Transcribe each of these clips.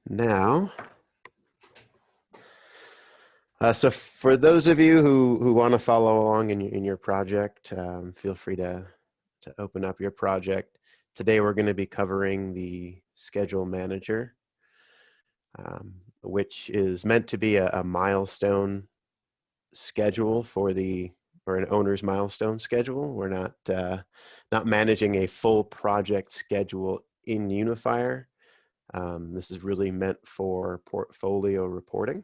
now. So for those of you who want to follow along in your project, feel free to open up your project. Today we're going to be covering the schedule manager, which is meant to be a milestone schedule for an owner's milestone schedule. We're not managing a full project schedule in Unifier. This is really meant for portfolio reporting.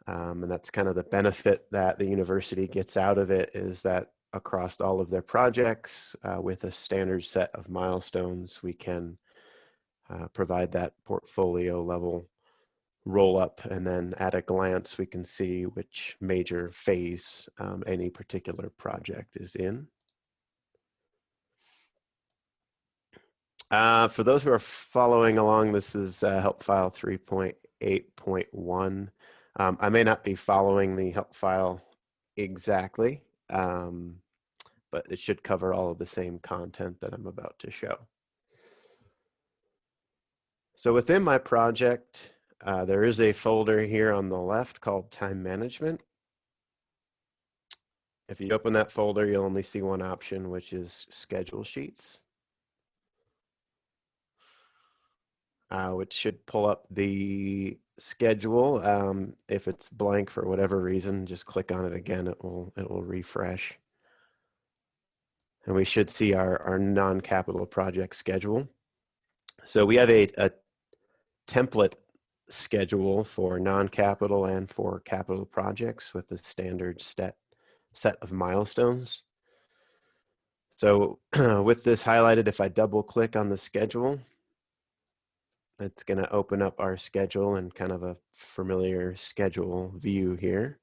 And that's kind of the benefit that the university gets out of it, is that across all of their projects with a standard set of milestones, we can provide that portfolio level roll up, and then at a glance we can see which major phase any particular project is in. For those who are following along, this is help file 3.8.1. I may not be following the help file exactly, but it should cover all of the same content that I'm about to show. So within my project, there is a folder here on the left called Time Management. If you open that folder, you'll only see one option, which is Schedule Sheets, which should pull up the schedule. If it's blank for whatever reason, just click on it again, it will refresh. And we should see our non-capital project schedule. So we have a template schedule for non-capital and for capital projects with the standard set of milestones. So with this highlighted, if I double click on the schedule, it's going to open up our schedule in kind of a familiar schedule view here.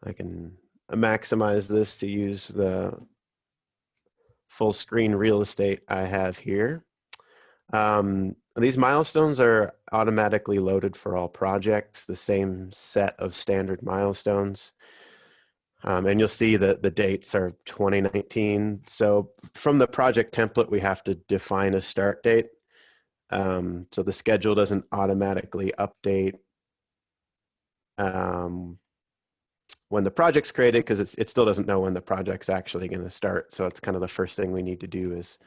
I can maximize this to use the full screen real estate I have here. These milestones are automatically loaded for all projects, the same set of standard milestones. And you'll see that the dates are 2019. So from the project template, we have to define a start date. So the schedule doesn't automatically update when the project's created, because it still doesn't know when the project's actually going to start. So it's kind of the first thing we need to do is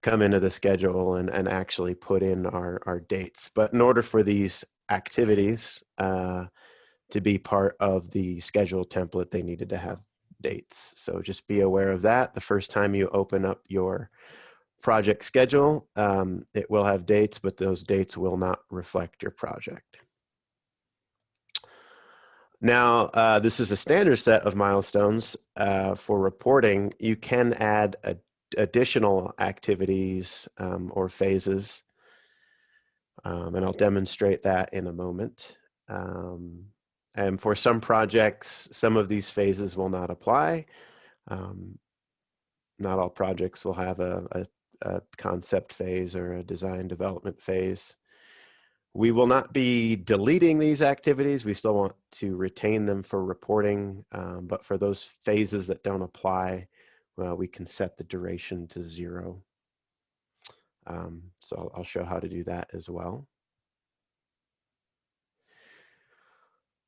come into the schedule and actually put in our dates. But in order for these activities to be part of the schedule template, they needed to have dates. So just be aware of that. The first time you open up your project schedule, it will have dates, but those dates will not reflect your project. Now, this is a standard set of milestones for reporting. You can add additional activities or phases, and I'll demonstrate that in a moment. And for some projects, some of these phases will not apply. Not all projects will have a concept phase or a design development phase. We will not be deleting these activities. We still want to retain them for reporting, but for those phases that don't apply, well, we can set the duration to 0. So I'll show how to do that as well.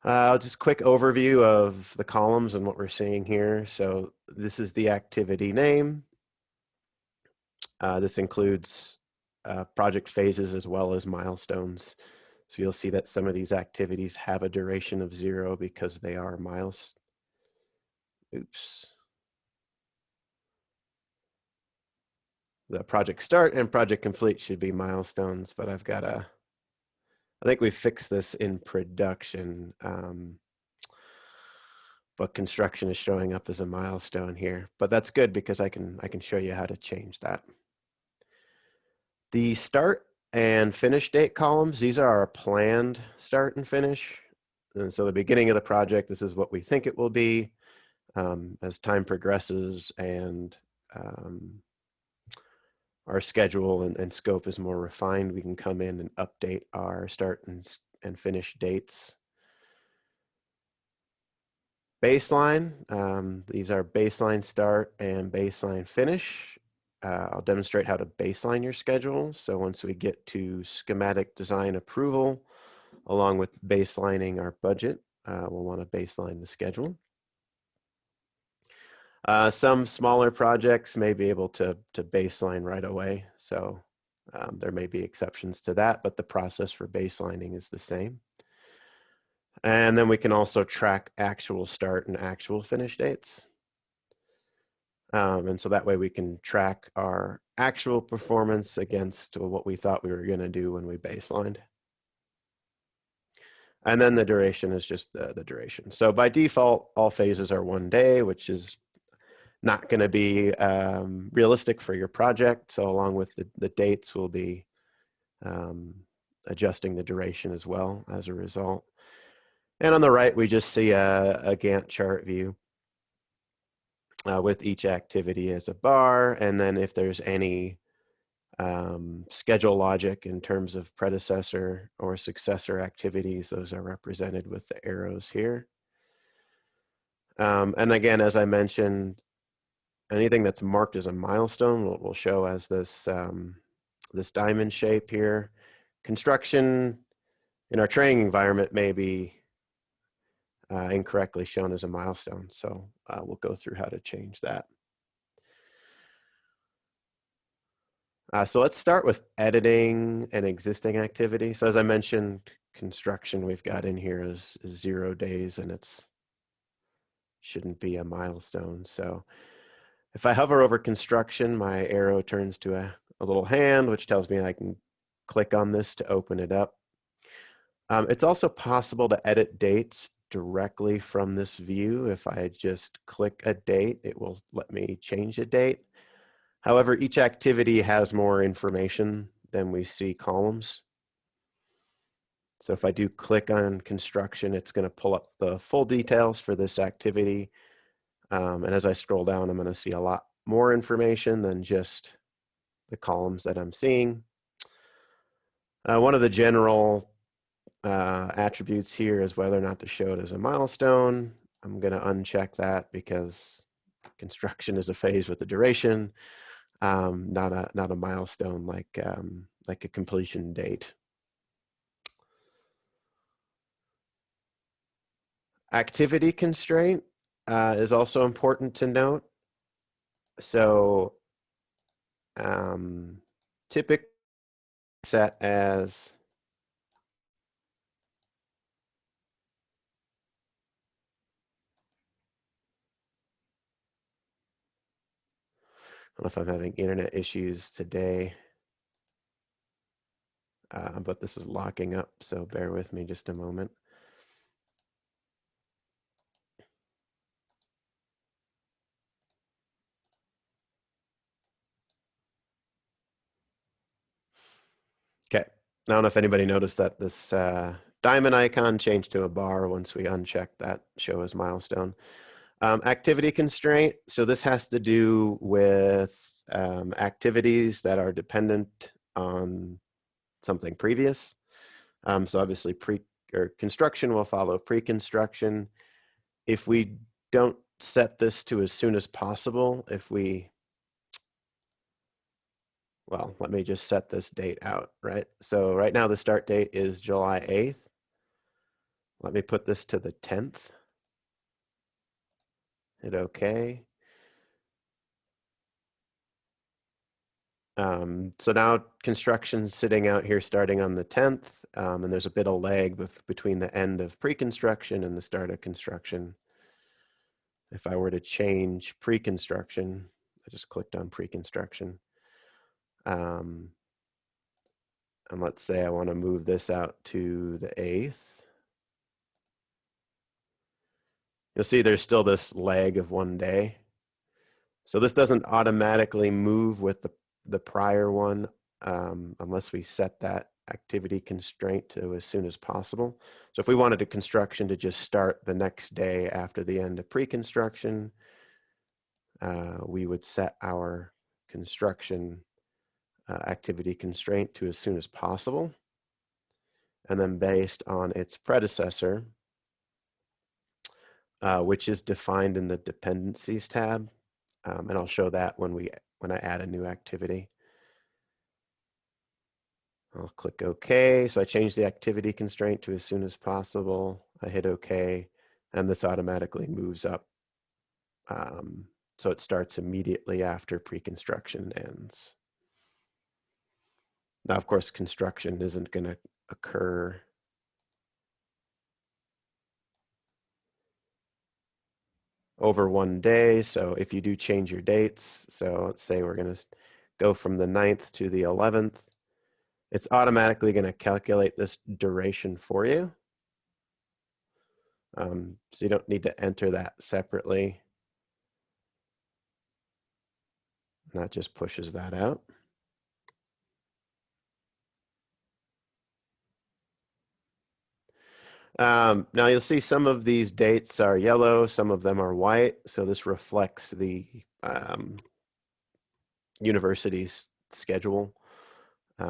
Just a quick overview of the columns and what we're seeing here. So this is the activity name. This includes project phases as well as milestones. So you'll see that some of these activities have a duration of 0 because they are milestones. Oops. The project start and project complete should be milestones, but I think we fixed this in production, but construction is showing up as a milestone here. But that's good because I can show you how to change that. The start and finish date columns, these are our planned start and finish. And so the beginning of the project, this is what we think it will be. As time progresses and our schedule and scope is more refined, we can come in and update our start and finish dates. Baseline, these are baseline start and baseline finish. I'll demonstrate how to baseline your schedule. So once we get to schematic design approval, along with baselining our budget, we'll want to baseline the schedule. Some smaller projects may be able to baseline right away. So there may be exceptions to that, but the process for baselining is the same. And then we can also track actual start and actual finish dates. And so that way we can track our actual performance against what we thought we were going to do when we baselined. And then the duration is just the duration. So by default, all phases are 1 day, which is not going to be realistic for your project. So along with the dates, we'll be adjusting the duration as well as a result. And on the right, we just see a Gantt chart view with each activity as a bar. And then if there's any schedule logic in terms of predecessor or successor activities, those are represented with the arrows here. And again, as I mentioned, anything that's marked as a milestone will show as this, this diamond shape here. Construction in our training environment may be incorrectly shown as a milestone. So we'll go through how to change that. So let's start with editing an existing activity. So as I mentioned, construction we've got in here is 0 days, and it's shouldn't be a milestone. So if I hover over construction, my arrow turns to a little hand, which tells me I can click on this to open it up. It's also possible to edit dates directly from this view. If I just click a date, it will let me change a date. However, each activity has more information than we see columns. So if I do click on construction, it's going to pull up the full details for this activity. And as I scroll down, I'm going to see a lot more information than just the columns that I'm seeing. One of the general attributes here is whether or not to show it as a milestone. I'm going to uncheck that because construction is a phase with a duration, not a milestone like a completion date. Activity constraint is also important to note. So typically set as I don't know if I'm having internet issues today, but this is locking up, so bear with me just a moment. Okay, I don't know if anybody noticed that this diamond icon changed to a bar once we uncheck that show as milestone. Activity constraint, so this has to do with activities that are dependent on something previous. So obviously construction will follow pre-construction. If we don't set this to as soon as possible, well, let me just set this date out, right? So right now the start date is July 8th. Let me put this to the 10th. Hit OK. So now construction's sitting out here starting on the 10th, and there's a bit of lag between the end of pre-construction and the start of construction. If I were to change pre-construction, I just clicked on pre-construction. And let's say I want to move this out to the 8th. You'll see there's still this lag of 1 day. So this doesn't automatically move with the prior one unless we set that activity constraint to as soon as possible. So if we wanted a construction to just start the next day after the end of pre-construction, we would set our construction activity constraint to as soon as possible. And then based on its predecessor, which is defined in the dependencies tab, and I'll show that when we when I add a new activity. I'll click OK. So I change the activity constraint to as soon as possible. I hit OK, and this automatically moves up. So it starts immediately after pre-construction ends. Now, of course, construction isn't going to occur over one day. So if you do change your dates, so let's say we're going to go from the 9th to the 11th, it's automatically going to calculate this duration for you. So you don't need to enter that separately. And that just pushes that out. Now you'll see some of these dates are yellow, some of them are white. So this reflects the university's schedule. So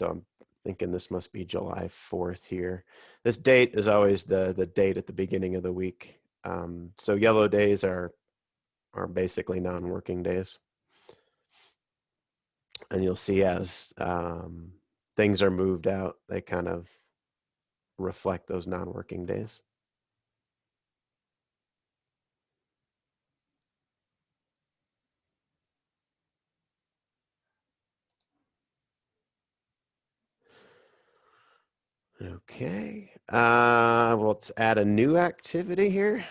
I'm thinking this must be July 4th here. This date is always the date at the beginning of the week. So yellow days are basically non-working days. And you'll see as things are moved out, they kind of reflect those non-working days. Okay, well, let's add a new activity here.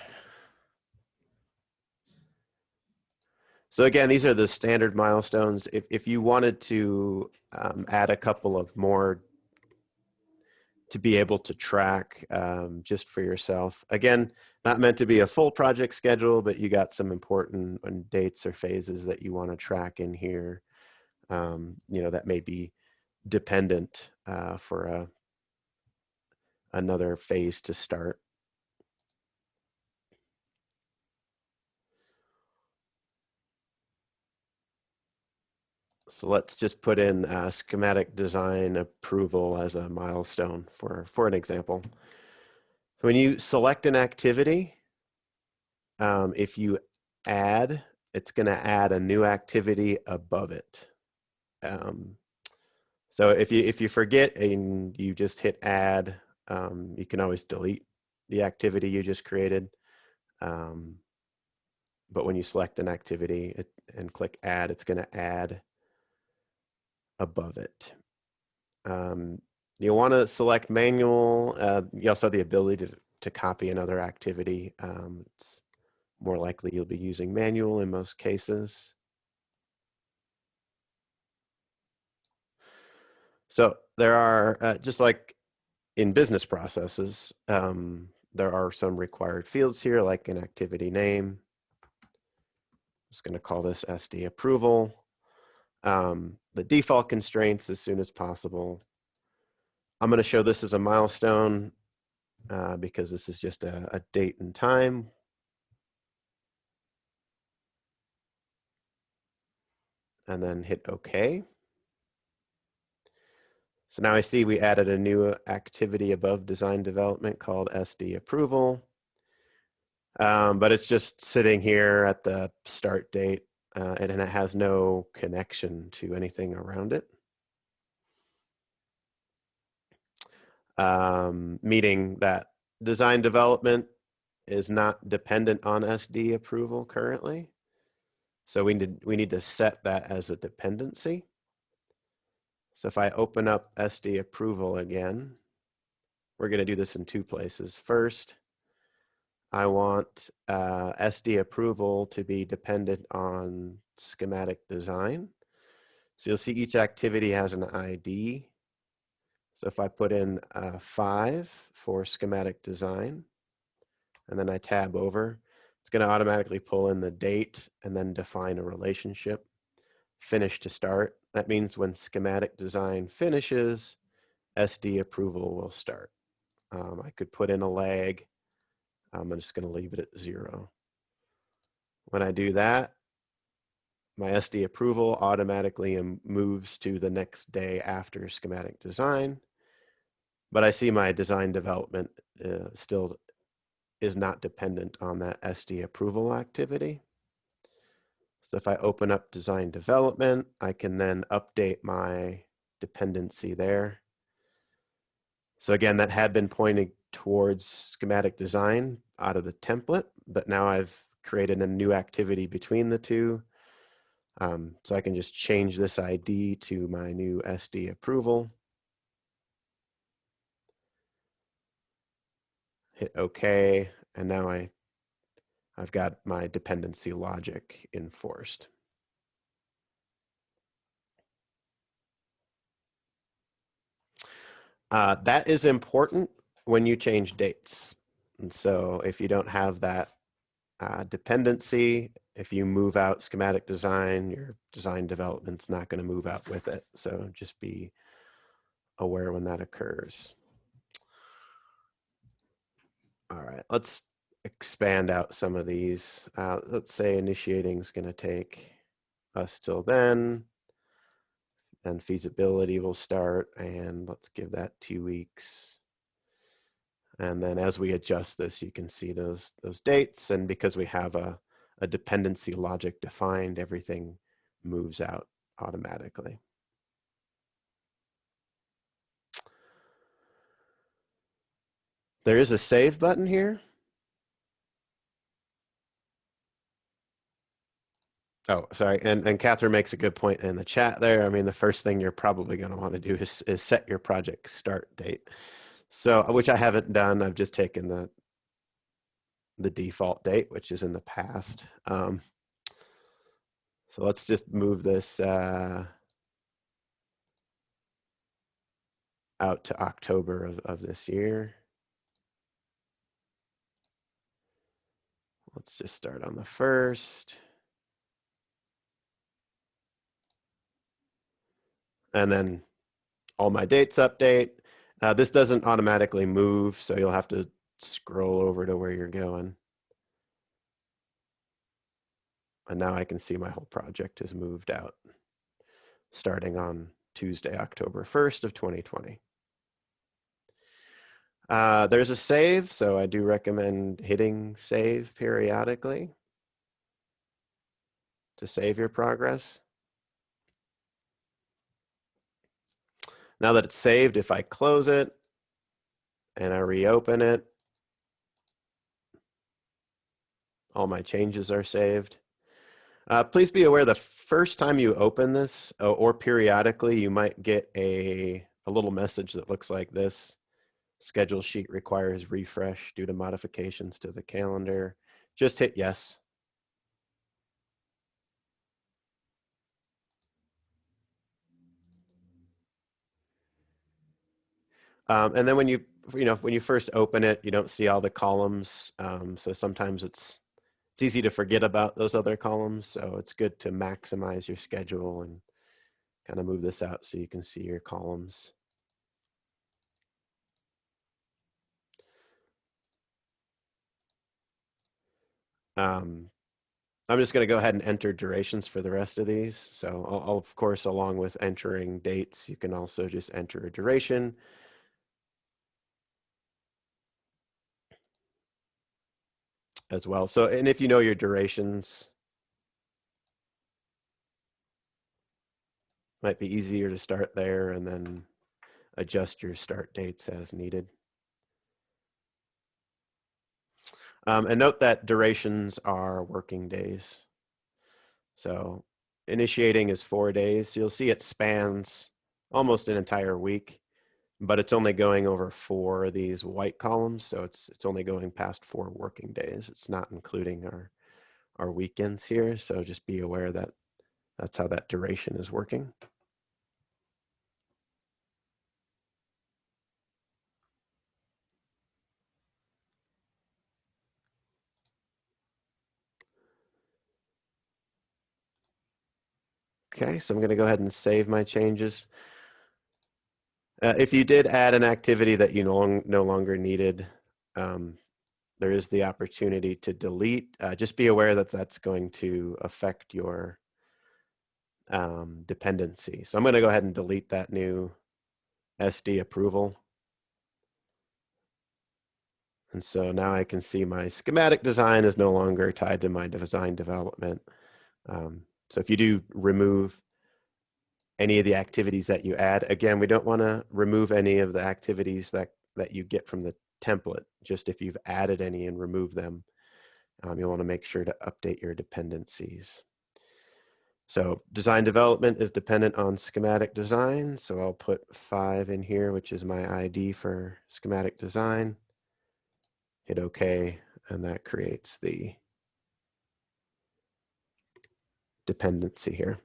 So again, these are the standard milestones. If you wanted to add a couple of more to be able to track just for yourself. Again, not meant to be a full project schedule, but you got some important dates or phases that you want to track in here. That may be dependent for another phase to start. So let's just put in schematic design approval as a milestone for an example. When you select an activity, if you add, it's going to add a new activity above it. So if you forget and you just hit add, you can always delete the activity you just created. But when you select an activity and click add, it's going to add above it. You want to select manual. You also have the ability to copy another activity. It's more likely you'll be using manual in most cases. So there are, just like in business processes, there are some required fields here, like an activity name. I'm just going to call this SD approval. The default constraints as soon as possible. I'm going to show this as a milestone because this is just a date and time. And then hit OK. So now I see we added a new activity above design development called SD approval. But it's just sitting here at the start date and it has no connection to anything around it. Meaning that design development is not dependent on SD approval currently. So we need to set that as a dependency. So if I open up SD approval again, we're going to do this in two places. First, I want SD approval to be dependent on schematic design. So you'll see each activity has an ID. So if I put in 5 for schematic design, and then I tab over, it's going to automatically pull in the date and then define a relationship. Finish to start. That means when schematic design finishes, SD approval will start. I could put in a lag. I'm just going to leave it at 0. When I do that, my SD approval automatically moves to the next day after schematic design. But I see my design development still is not dependent on that SD approval activity. So if I open up design development, I can then update my dependency there. So again, that had been pointing towards schematic design out of the template, but now I've created a new activity between the two. So I can just change this ID to my new SD approval. Hit OK, and now I've got my dependency logic enforced. That is important when you change dates. And so if you don't have that dependency, if you move out schematic design, your design development's not going to move out with it. So just be aware when that occurs. All right, let's expand out some of these. Let's say initiating is going to take us till then. And feasibility will start, and let's give that 2 weeks. And then as we adjust this, you can see those dates. And because we have a dependency logic defined, everything moves out automatically. There is a save button here. Oh, sorry. And Catherine makes a good point in the chat there. I mean, the first thing you're probably going to want to do is set your project start date. So, which I haven't done. I've just taken the default date, which is in the past. So let's just move this out to October of this year. Let's just start on the 1st. And then all my dates update. This doesn't automatically move, so you'll have to scroll over to where you're going. And now I can see my whole project has moved out starting on Tuesday, October 1st of 2020. There's a save, so I do recommend hitting save periodically to save your progress. Now that it's saved, if I close it and I reopen it, all my changes are saved. Please be aware the first time you open this or periodically, you might get a little message that looks like this. Schedule sheet requires refresh due to modifications to the calendar. Just hit yes. And then when you first open it, you don't see all the columns. So sometimes it's easy to forget about those other columns. So it's good to maximize your schedule and kind of move this out so you can see your columns. I'm just going to go ahead and enter durations for the rest of these. So I'll, of course, along with entering dates, you can also just enter a duration. As well. So, and if you know your durations, might be easier to start there and then adjust your start dates as needed. And note that durations are working days. So initiating is 4 days. You'll see it spans almost an entire week, but it's only going over 4 of these white columns. So it's only going past 4 working days. It's not including our weekends here. So just be aware that that's how that duration is working. Okay, so I'm going to go ahead and save my changes. If you did add an activity that you no longer needed, there is the opportunity to delete. Just be aware that that's going to affect your dependency. So I'm going to go ahead and delete that new SD approval. And so now I can see my schematic design is no longer tied to my design development. So if you do remove any of the activities that you add, again, we don't want to remove any of the activities that you get from the template. Just if you've added any and remove them, you'll want to make sure to update your dependencies. So design development is dependent on schematic design. So I'll put 5 in here, which is my ID for schematic design. Hit OK, and that creates the dependency here.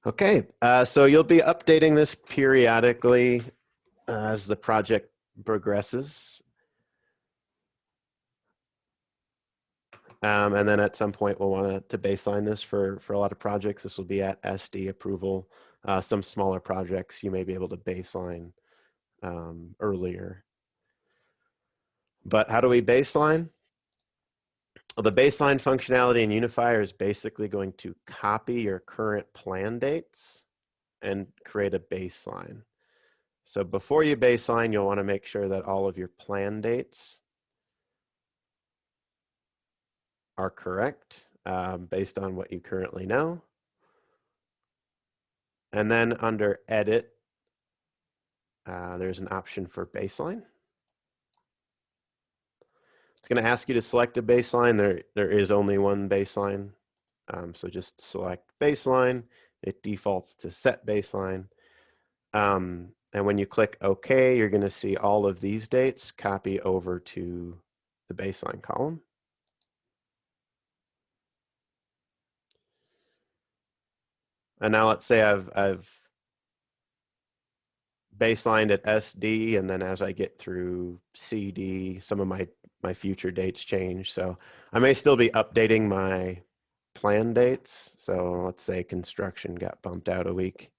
Okay, so you'll be updating this periodically as the project progresses. And then at some point we'll want to baseline this for a lot of projects. This will be at SD approval. Some smaller projects you may be able to baseline earlier. But how do we baseline? Well, the baseline functionality in Unifier is basically going to copy your current plan dates and create a baseline. So before you baseline, you'll want to make sure that all of your plan dates are correct based on what you currently know. And then under Edit, there's an option for baseline. It's going to ask you to select a baseline. There is only one baseline. So just select baseline. It defaults to set baseline. And when you click OK, you're going to see all of these dates copy over to the baseline column. And now let's say I've baselined at SD, and then as I get through CD, some of my future dates change. So I may still be updating my plan dates. So let's say construction got bumped out a week.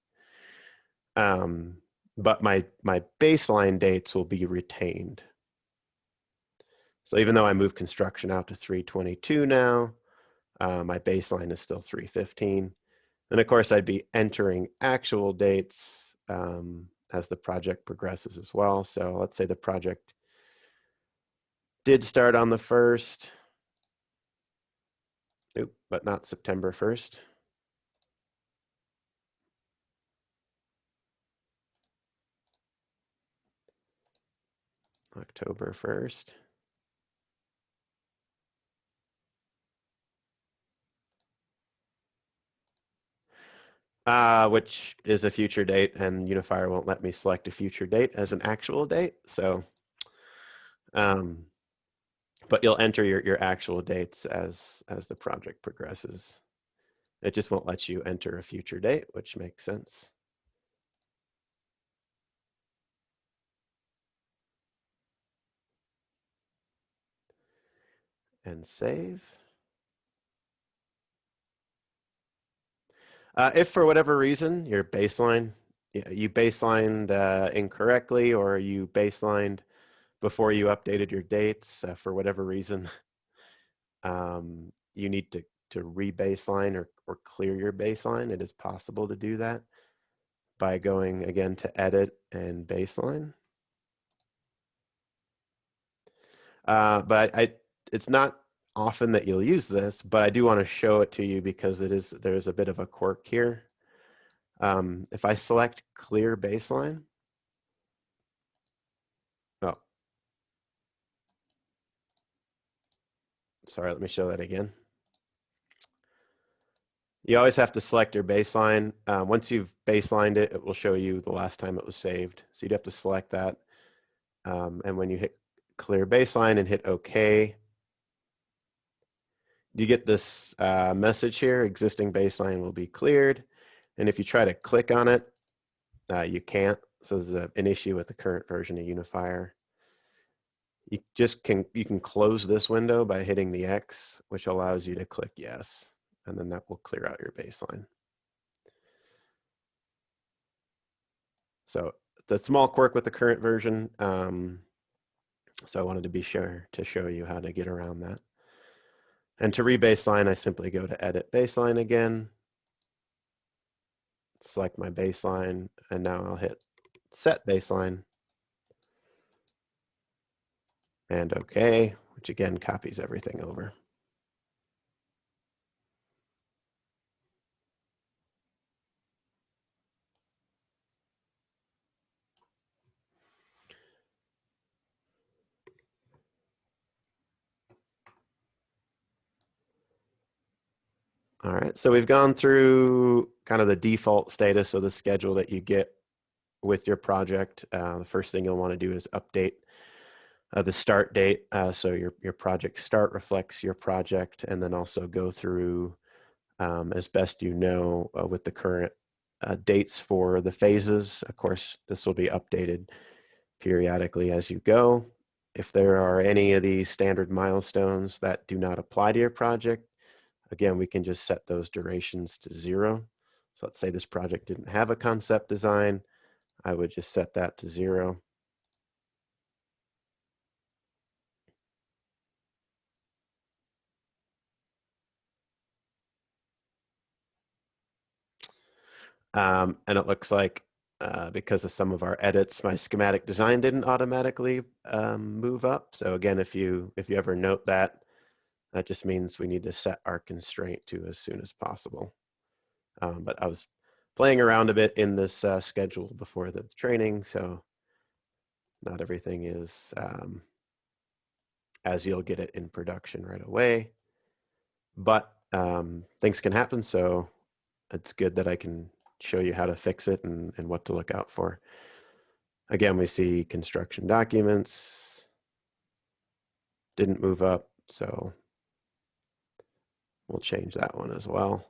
But my baseline dates will be retained. So even though I moved construction out to 3/22 now, my baseline is still 3/15. And of course, I'd be entering actual dates as the project progresses as well. So let's say the project did start on the 1st, but not September 1st. October 1st. Which is a future date, and Unifier won't let me select a future date as an actual date. So, but you'll enter your actual dates as the project progresses. It just won't let you enter a future date, which makes sense. And save. If for whatever reason your baseline, you baselined incorrectly, or you baselined before you updated your dates for whatever reason, you need to re-baseline or clear your baseline. It is possible to do that by going again to Edit and Baseline. But it's not often that you'll use this, but I do want to show it to you because there's a bit of a quirk here. If I select Clear Baseline, oh, sorry, let me show that again. You always have to select your baseline. Once you've baselined it, it will show you the last time it was saved. So you'd have to select that. And when you hit Clear Baseline and hit OK, you get this message here: existing baseline will be cleared. And if you try to click on it, you can't. So there's an issue with the current version of Unifier. You can close this window by hitting the X, which allows you to click yes, and then that will clear out your baseline. So it's a small quirk with the current version. So I wanted to be sure to show you how to get around that. And to rebaseline, I simply go to Edit Baseline again, select my baseline, and now I'll hit Set Baseline and OK. which again copies everything over. All right, so we've gone through kind of the default status of the schedule that you get with your project. The first thing you'll want to do is update the start date. So your project start reflects your project, and then also go through as best you know with the current dates for the phases. Of course, this will be updated periodically as you go. If there are any of these standard milestones that do not apply to your project, again, we can just set those durations to 0. So let's say this project didn't have a concept design. I would just set that to 0. And it looks like because of some of our edits, my schematic design didn't automatically move up. So again, if you ever note that, that just means we need to set our constraint to as soon as possible. But I was playing around a bit in this schedule before the training, so not everything is as you'll get it in production right away. But things can happen, so it's good that I can show you how to fix it and what to look out for. Again, we see construction documents didn't move up, so we'll change that one as well.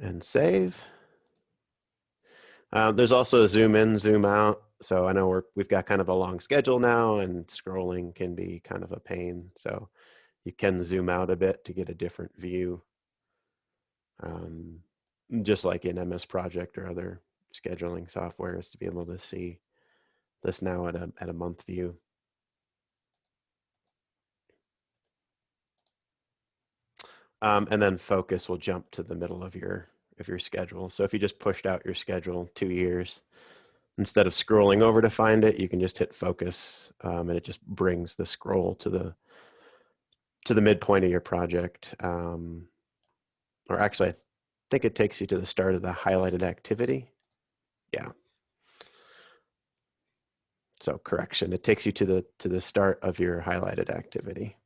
And save. There's also a zoom in, zoom out. So I know we've got kind of a long schedule now, and scrolling can be kind of a pain. So you can zoom out a bit to get a different view, just like in MS Project or other scheduling softwares, to be able to see this now at a month view. And then focus will jump to the middle of your schedule. So if you just pushed out your schedule 2 years, instead of scrolling over to find it, you can just hit focus, and it just brings the scroll to the midpoint of your project. Or actually, I think it takes you to the start of the highlighted activity. Yeah. So correction, it takes you to the start of your highlighted activity.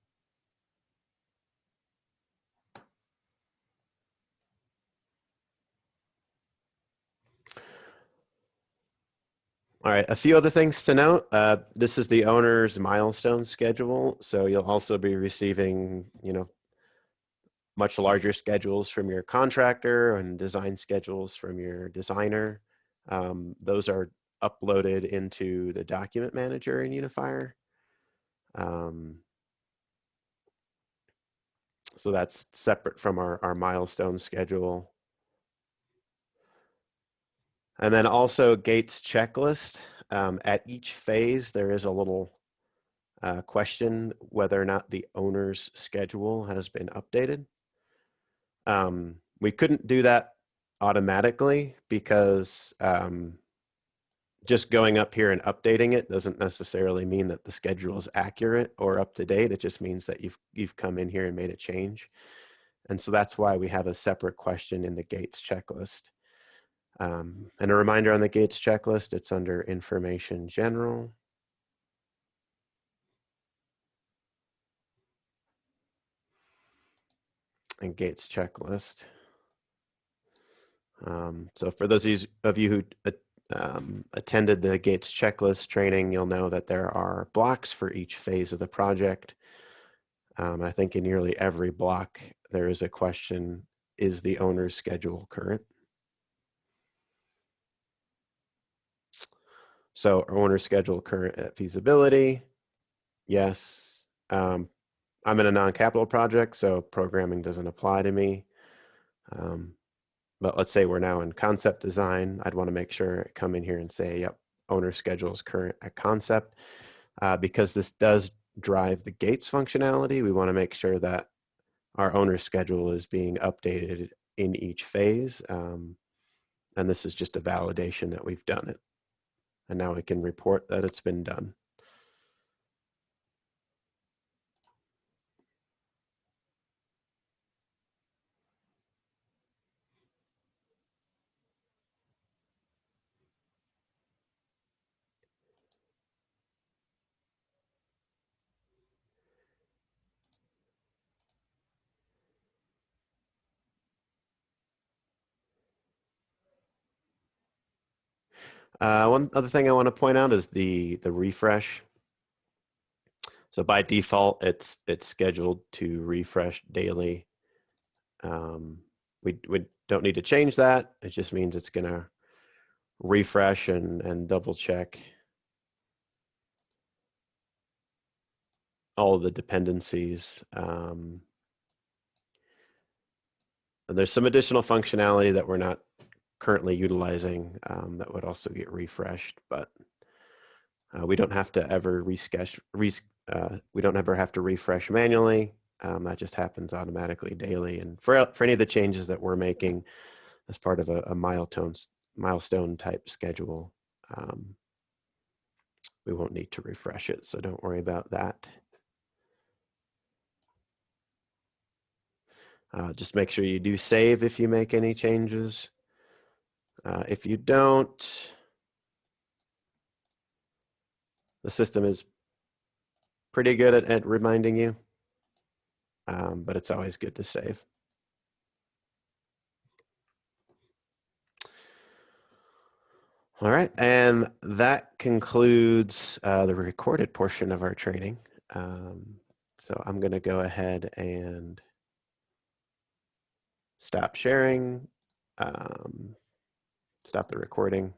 All right, a few other things to note. This is the owner's milestone schedule. So you'll also be receiving, much larger schedules from your contractor and design schedules from your designer. Those are uploaded into the document manager in Unifier. So that's separate from our milestone schedule. And then also Gates checklist. At each phase, there is a little question whether or not the owner's schedule has been updated. We couldn't do that automatically because just going up here and updating it doesn't necessarily mean that the schedule is accurate or up to date. It just means that you've come in here and made a change. And so that's why we have a separate question in the Gates checklist. And a reminder on the Gates checklist, it's under Information General. And Gates checklist. So for those of you who attended the Gates checklist training, you'll know that there are blocks for each phase of the project. I think in nearly every block, there is a question, is the owner's schedule current? So owner's schedule current at feasibility? Yes. I'm in a non-capital project, so programming doesn't apply to me. But let's say we're now in concept design. I'd want to make sure I come in here and say, yep, owner schedule is current at concept. Because this does drive the Gates functionality, we want to make sure that our owner schedule is being updated in each phase. And this is just a validation that we've done it. And now we can report that it's been done. One other thing I want to point out is the refresh. So by default, it's scheduled to refresh daily. We don't need to change that. It just means it's going to refresh and double check all of the dependencies. And there's some additional functionality that we're not currently utilizing that would also get refreshed, but we don't have to ever we don't ever have to refresh manually. That just happens automatically daily. And for any of the changes that we're making as part of a milestone type schedule, we won't need to refresh it. So don't worry about that. Just make sure you do save if you make any changes. If you don't, the system is pretty good at reminding you, but it's always good to save. All right, and that concludes the recorded portion of our training. So I'm going to go ahead and stop sharing, stop the recording.